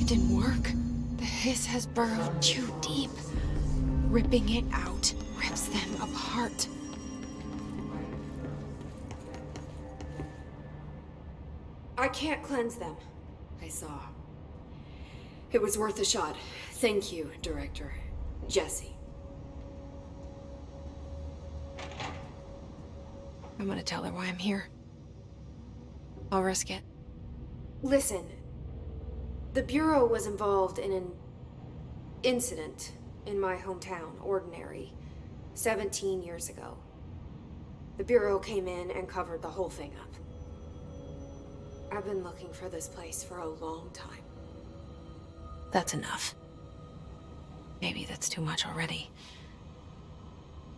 didn't work. The hiss has burrowed too deep. Ripping it out rips them apart. I can't cleanse them. I saw. It was worth a shot. Thank you, Director. Jesse. I'm gonna tell her why I'm here. I'll risk it. Listen. The Bureau was involved in an incident in my hometown, Ordinary, 17 years ago. The Bureau came in and covered the whole thing up. I've been looking for this place for a long time. That's enough. Maybe that's too much already.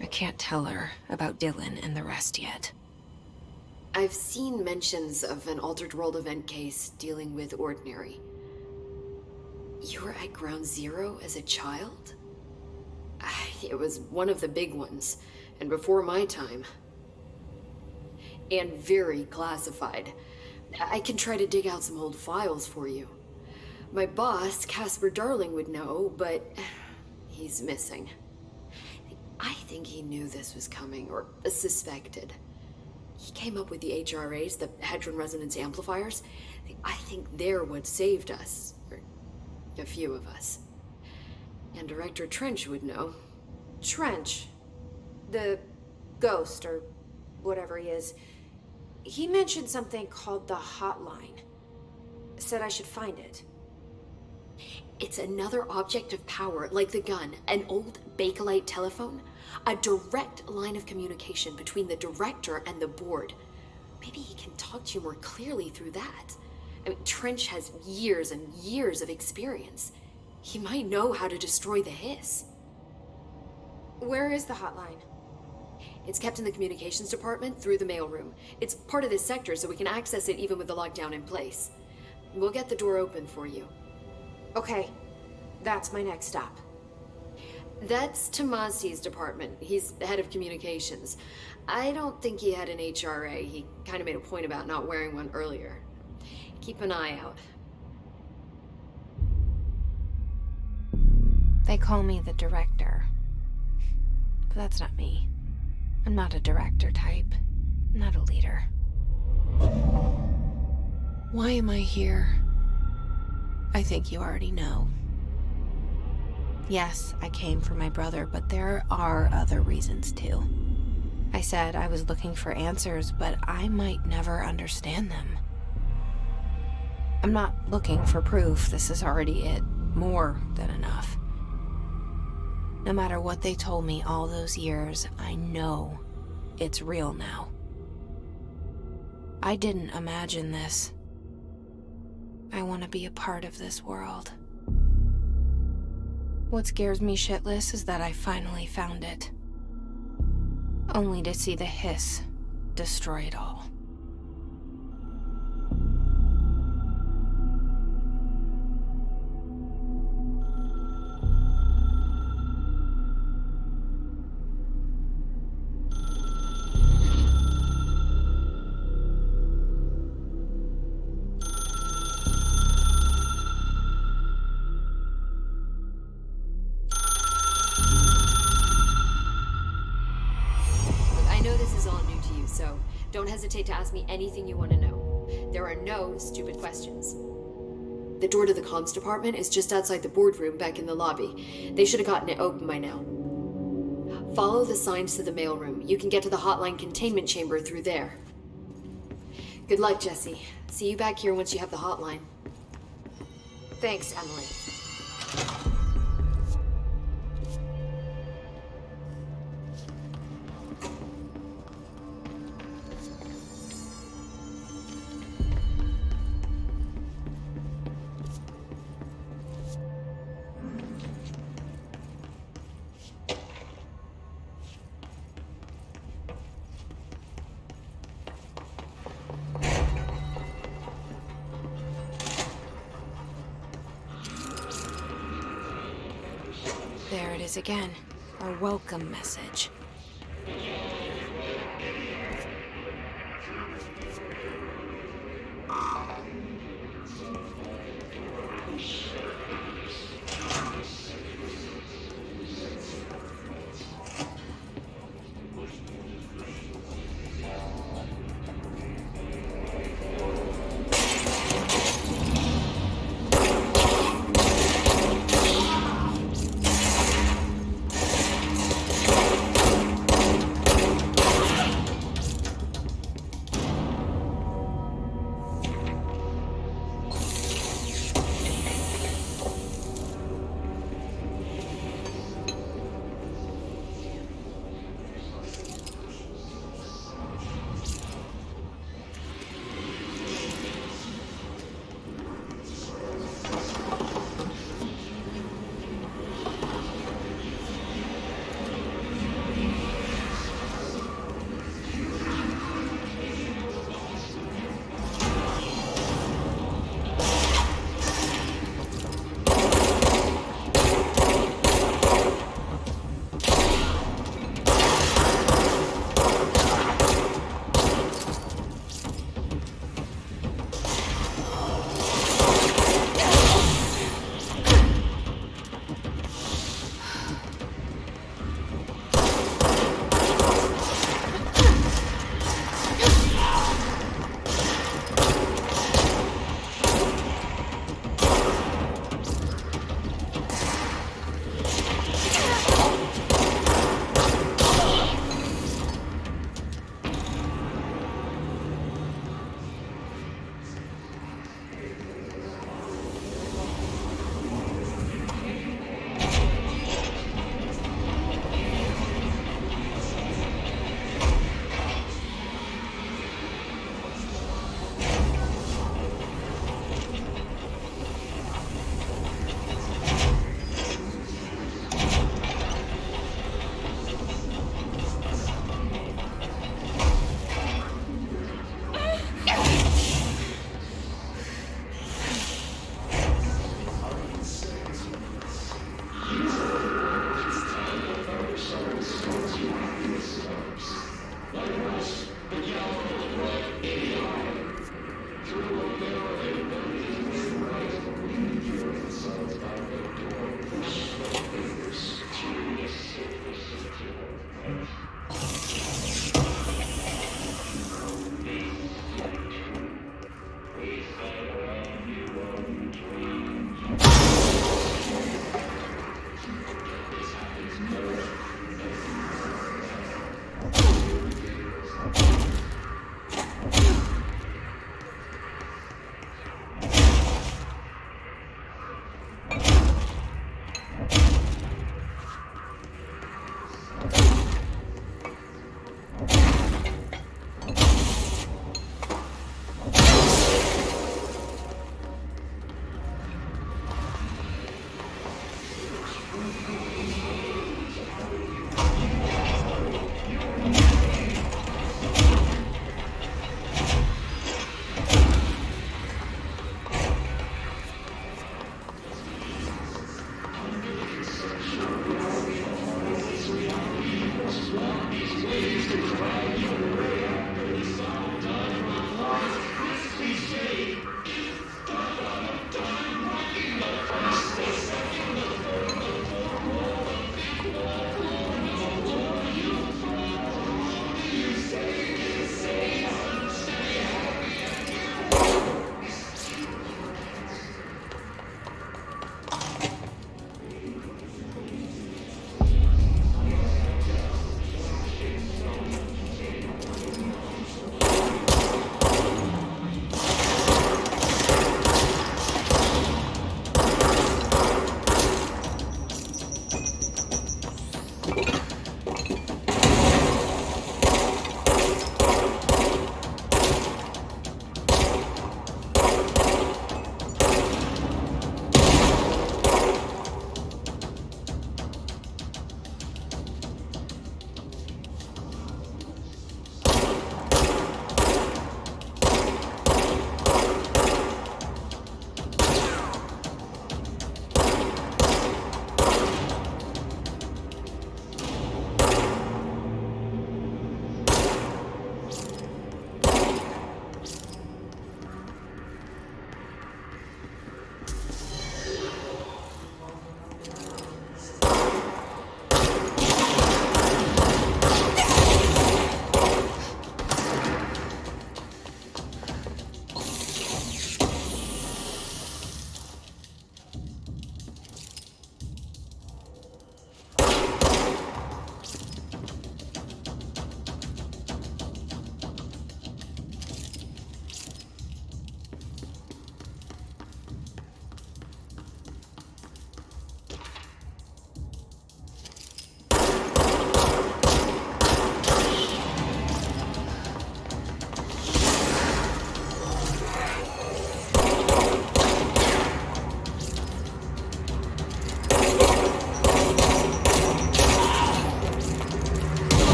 I can't tell her about Dylan and the rest yet. I've seen mentions of an Altered World event case dealing with Ordinary. You were at Ground Zero as a child? It was one of the big ones, and before my time. And very classified. I can try to dig out some old files for you. My boss, Casper Darling, would know, but he's missing. I think he knew this was coming, or suspected. He came up with the HRAs, the Hadron Resonance Amplifiers. I think they're what saved us, or a few of us. And Director Trench would know. Trench? The ghost, or whatever he is. He mentioned something called the Hotline. Said I should find it. It's another object of power, like the gun, an old Bakelite telephone, a direct line of communication between the director and the board. Maybe he can talk to you more clearly through that. I mean, Trench has years and years of experience. He might know how to destroy the hiss. Where is the hotline? It's kept in the communications department through the mailroom. It's part of this sector, so we can access it even with the lockdown in place. We'll get the door open for you. Okay, that's my next stop. That's Tomasi's department. He's the head of communications. I don't think he had an HRA. He kind of made a point about not wearing one earlier. Keep an eye out. They call me the director. But that's not me. I'm not a director type. I'm not a leader. Why am I here? I think you already know. Yes, I came for my brother, but there are other reasons too. I said I was looking for answers, but I might never understand them. I'm not looking for proof. This is already it. More than enough. No matter what they told me all those years, I know it's real now. I didn't imagine this. I want to be a part of this world. What scares me shitless is that I finally found it. Only to see the hiss destroy it all. So don't hesitate to ask me anything you want to know. There are no stupid questions. The door to the comms department is just outside the boardroom back in the lobby. They should have gotten it open by now. Follow the signs to the mailroom. You can get to the hotline containment chamber through there. Good luck, Jesse. See you back here once you have the hotline. Thanks, Emily. There it is again. Our welcome message.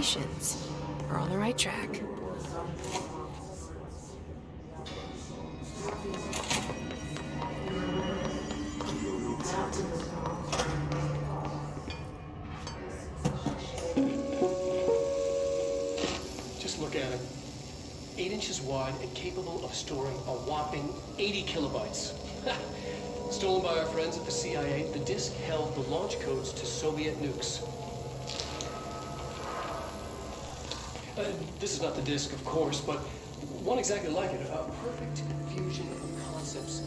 Congratulations. We're on the right track. Just look at it. 8 inches wide and capable of storing a whopping 80 kilobytes. Stolen by our friends at the CIA, the disk held the launch codes to Soviet nukes. This is not the disk, of course, but one exactly like it. A perfect fusion of concepts.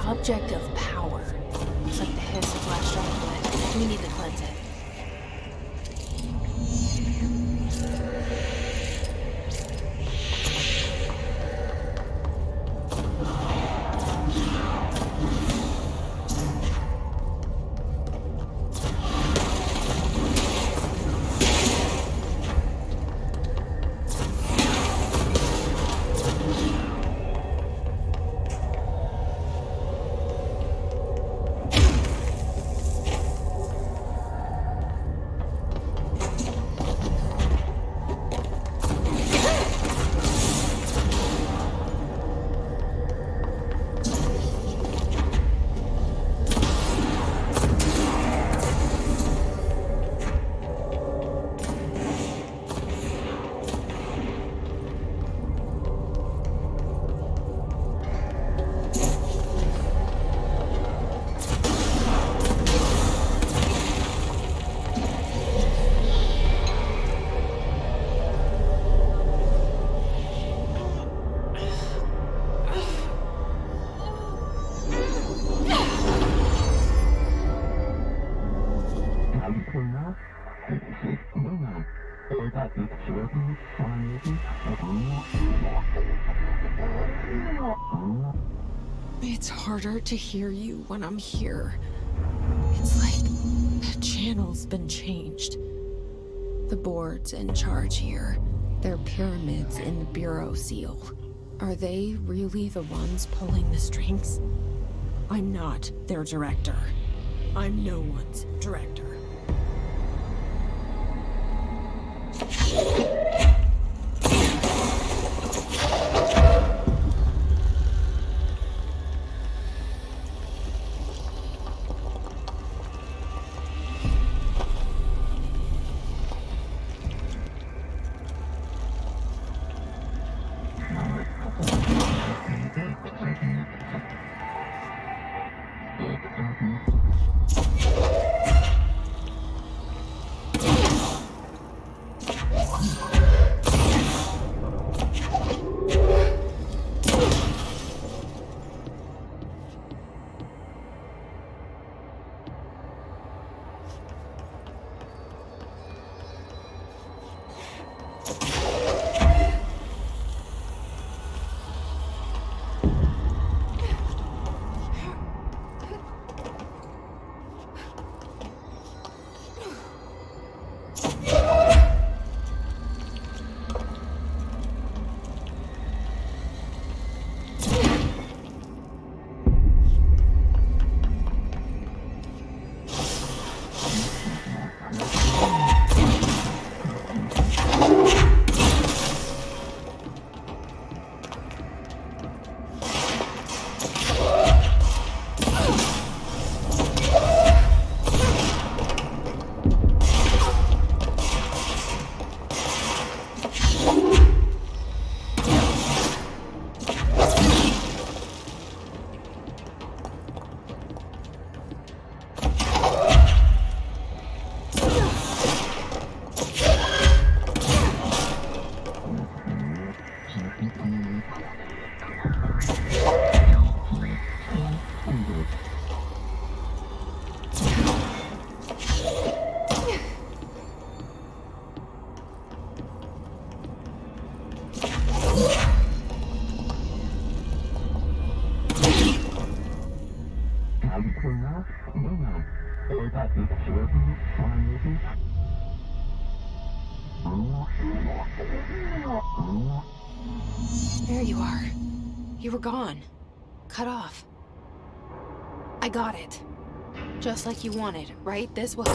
Object of power. Looks like the hiss of last chocolate. We need to cleanse it. It's harder to hear you when I'm here. It's like the channel's been changed. The board's in charge here. They're pyramids in the Bureau seal. Are they really the ones pulling the strings? I'm not their director. I'm no one's director. There you are. You were gone. Cut off. I got it. Just like you wanted, right? This was...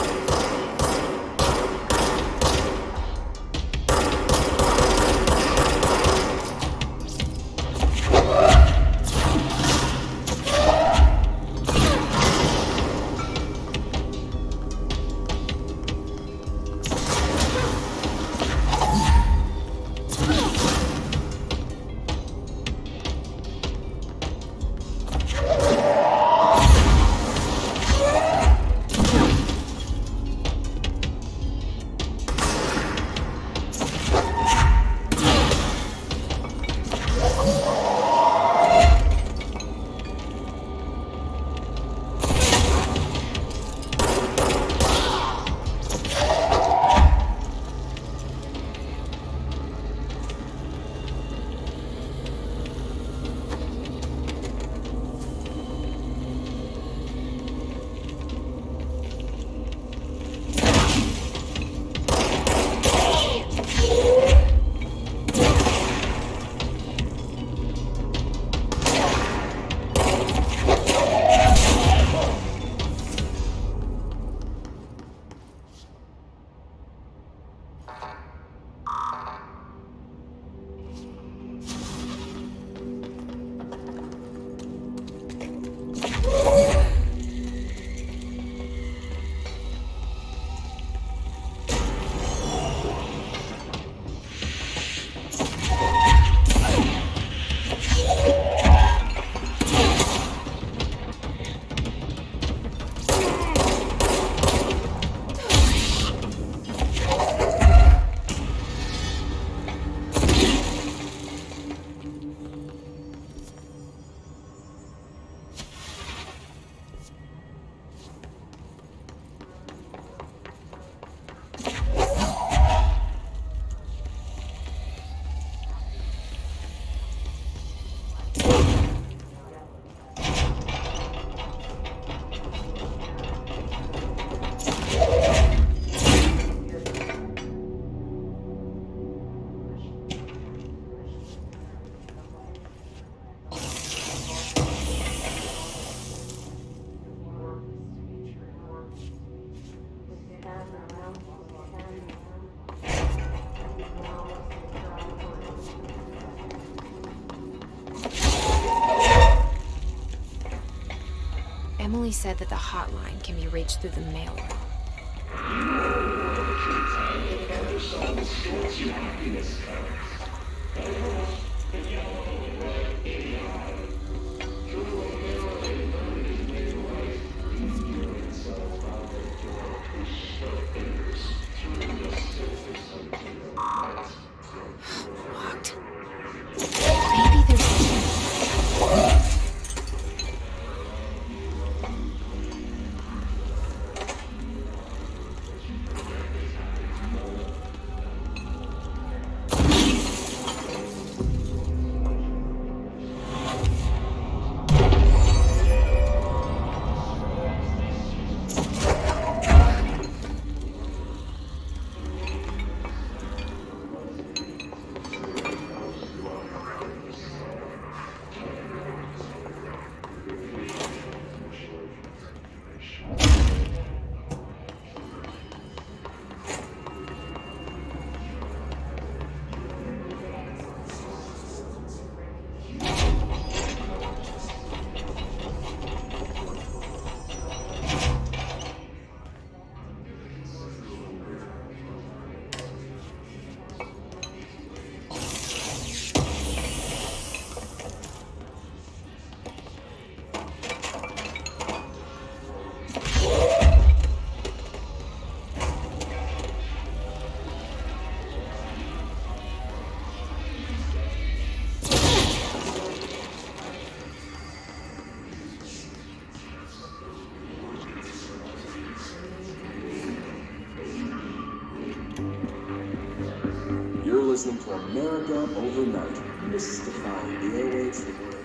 Emily said that the hotline can be reached through the mailroom. Locked. Maybe there's... You're listening to America Overnight, mystifying the airwaves the world.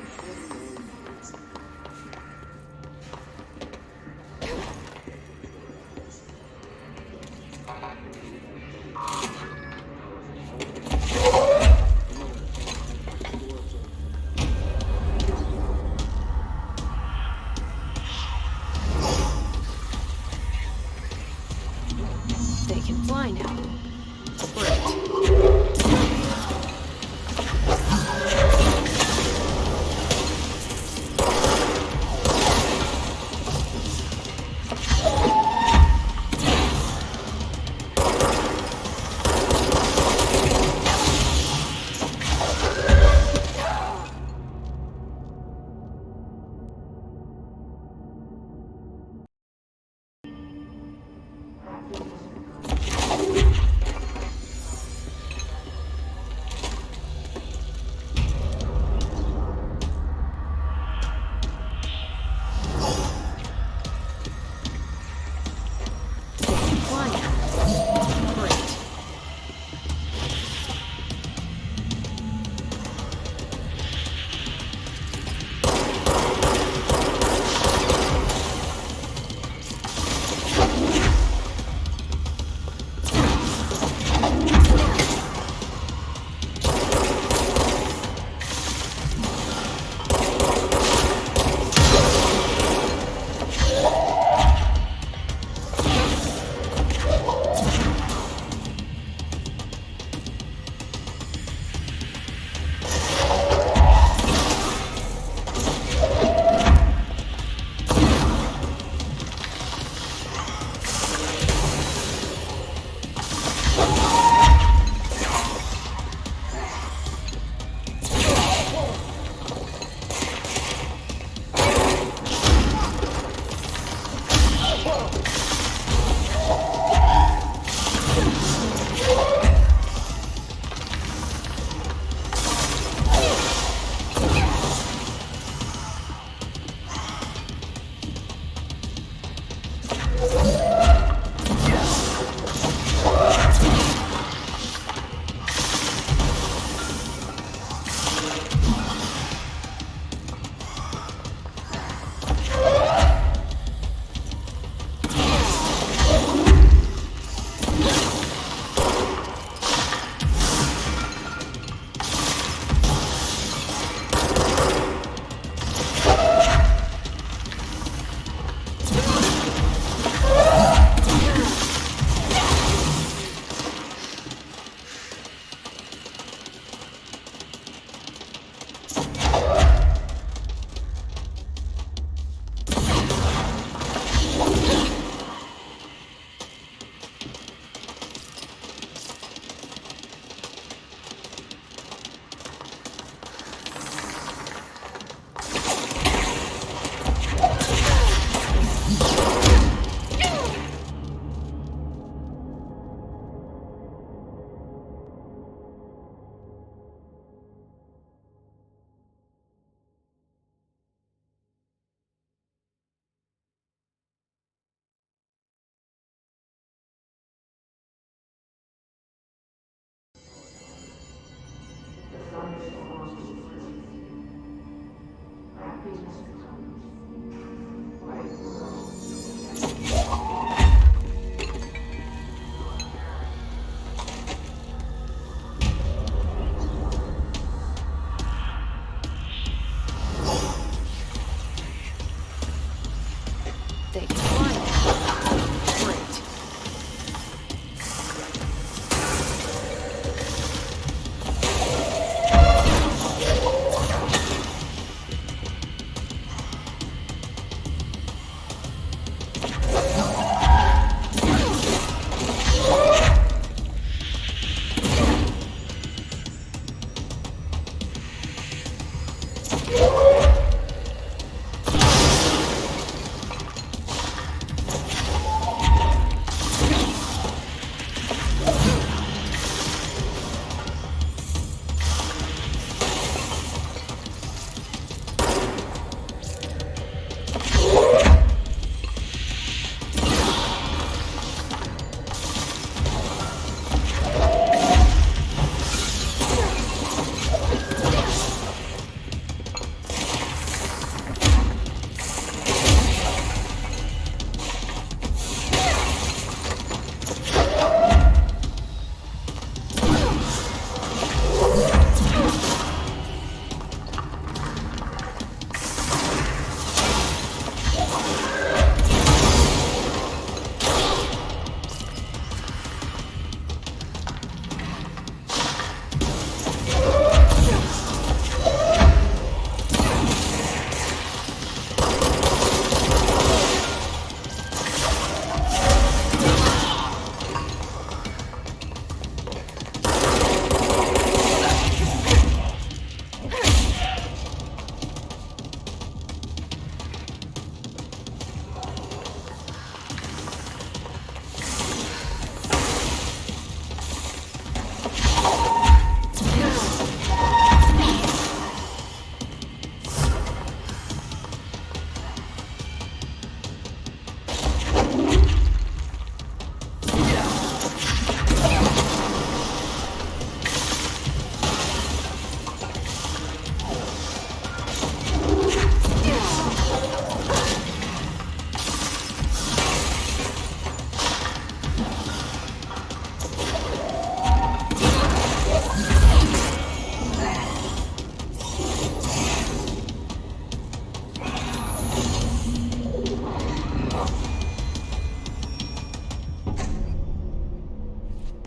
They can fly now. Great.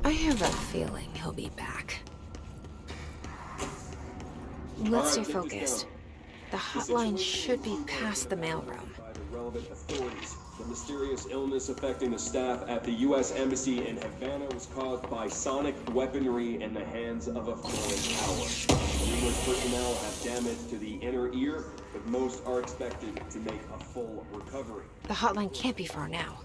I have a feeling he'll be back. Let's stay focused. The hotline should be past the mailroom. By the relevant authorities. The mysterious illness affecting the staff at the U.S. Embassy in Havana was caused by sonic weaponry in the hands of a foreign power. Numerous personnel have damage to the inner ear, but most are expected to make a full recovery. The hotline can't be far now.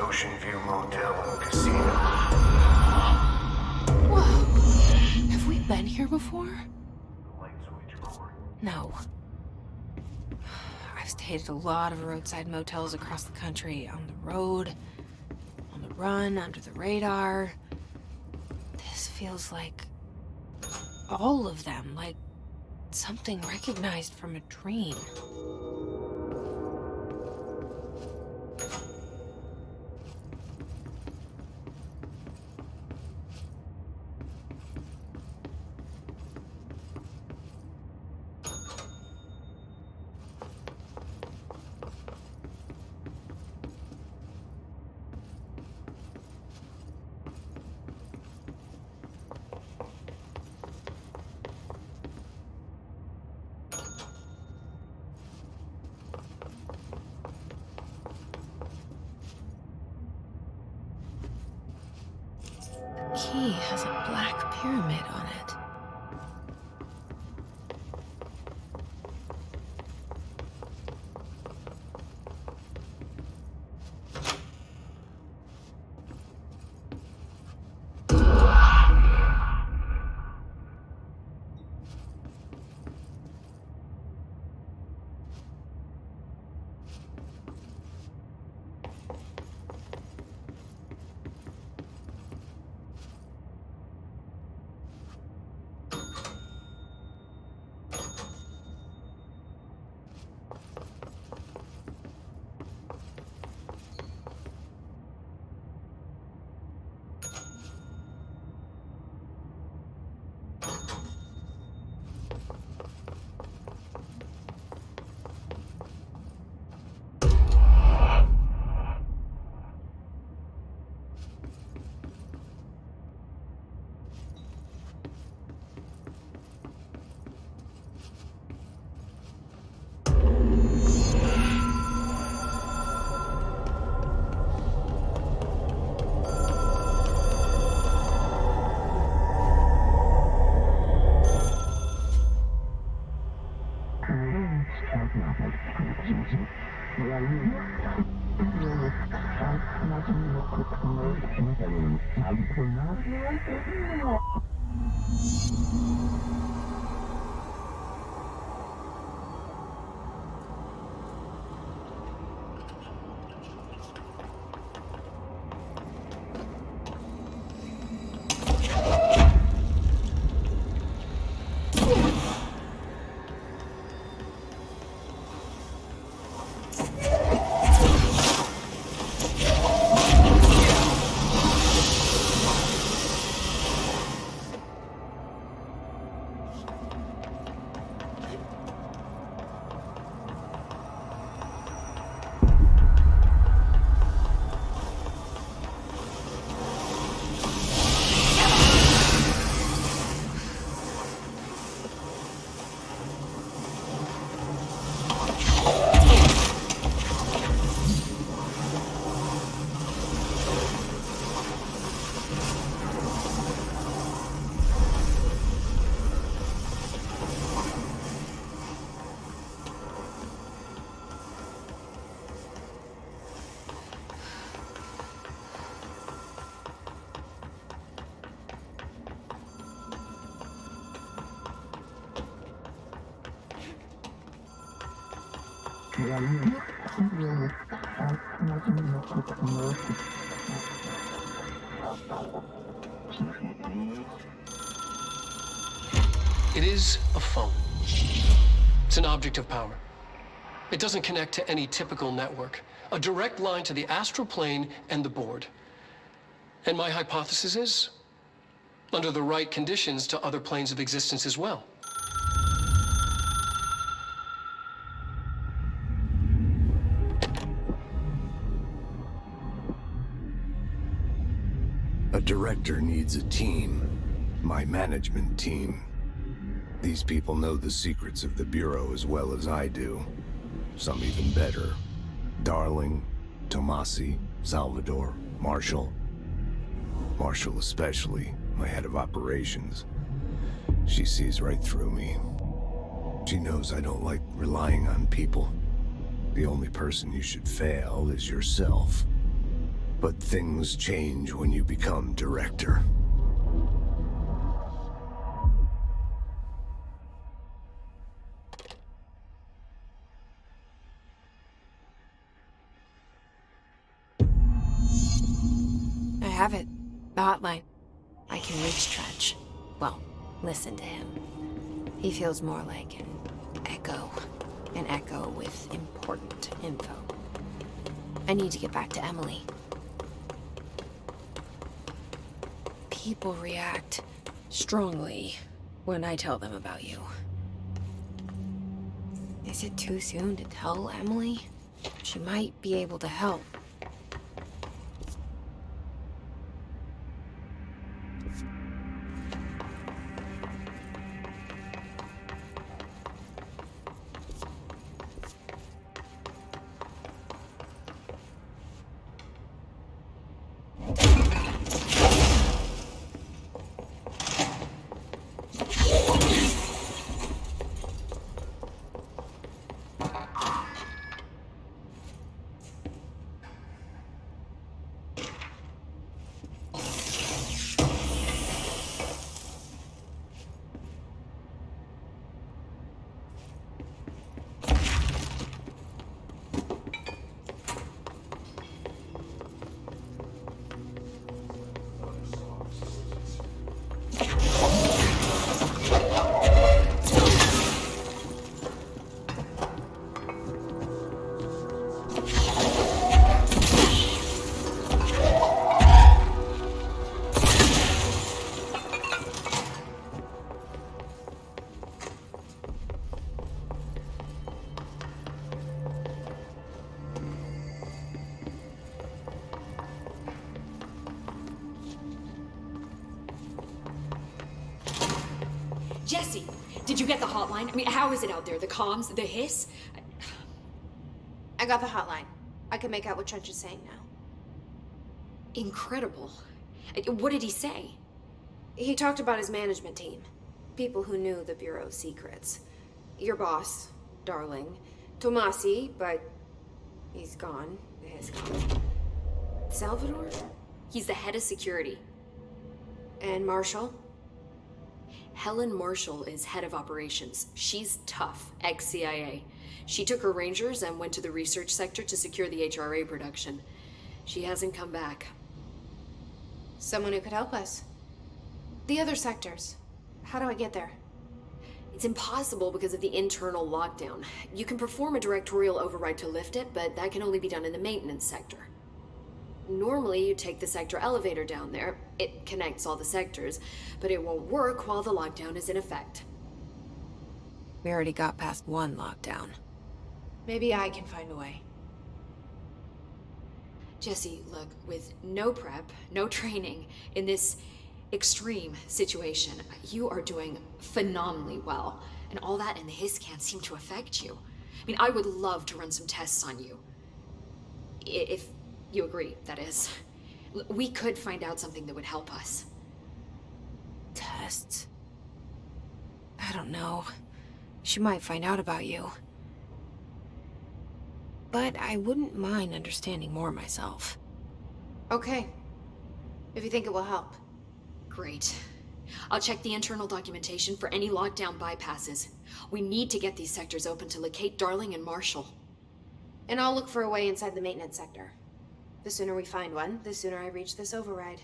Ocean View Motel and Casino. Whoa! Have we been here before? The light switchboard. No. I've stayed at a lot of roadside motels across the country, on the road, on the run, under the radar. This feels like all of them, like something recognized from a dream. key has a black pyramid on it. It is a phone. It's an object of power. It doesn't connect to any typical network. A direct line to the astral plane and the board. And my hypothesis is, under the right conditions, to other planes of existence as well. A director needs a team. My management team. These people know the secrets of the Bureau as well as I do. Some even better. Darling, Tomasi, Salvador, Marshall. Marshall especially, my head of operations. She sees right through me. She knows I don't like relying on people. The only person you should fail is yourself. But things change when you become director. I have it. The hotline. I can reach Trench. Well, listen to him. He feels more like an echo. An echo with important info. I need to get back to Emily. People react strongly when I tell them about you. Is it too soon to tell Emily? She might be able to help. Jesse, did you get the hotline? I mean, how is it out there? The comms, the hiss? I got the hotline. I can make out what Trench is saying now. Incredible. What did he say? He talked about his management team. People who knew the Bureau's secrets. Your boss, Darling. Tomasi, but he's gone. He's gone. Salvador? He's the head of security. And Marshall? Helen Marshall is head of operations. She's tough, ex-CIA. She took her Rangers and went to the research sector to secure the HRA production. She hasn't come back. Someone who could help us. The other sectors. How do I get there? It's impossible because of the internal lockdown. You can perform a directorial override to lift it, but that can only be done in the maintenance sector. Normally, you take the sector elevator down there. It connects all the sectors, but it won't work while the lockdown is in effect. We already got past one lockdown. Maybe I can find a way. Jesse, look, with no prep, no training, in this extreme situation, you are doing phenomenally well. And all that and the hiss can't seem to affect you. I mean, I would love to run some tests on you. If you agree, that is. We could find out something that would help us. Tests? I don't know. She might find out about you. But I wouldn't mind understanding more myself. Okay. If you think it will help. Great. I'll check the internal documentation for any lockdown bypasses. We need to get these sectors open to locate Darling and Marshall. And I'll look for a way inside the maintenance sector. The sooner we find one, the sooner I reach this override.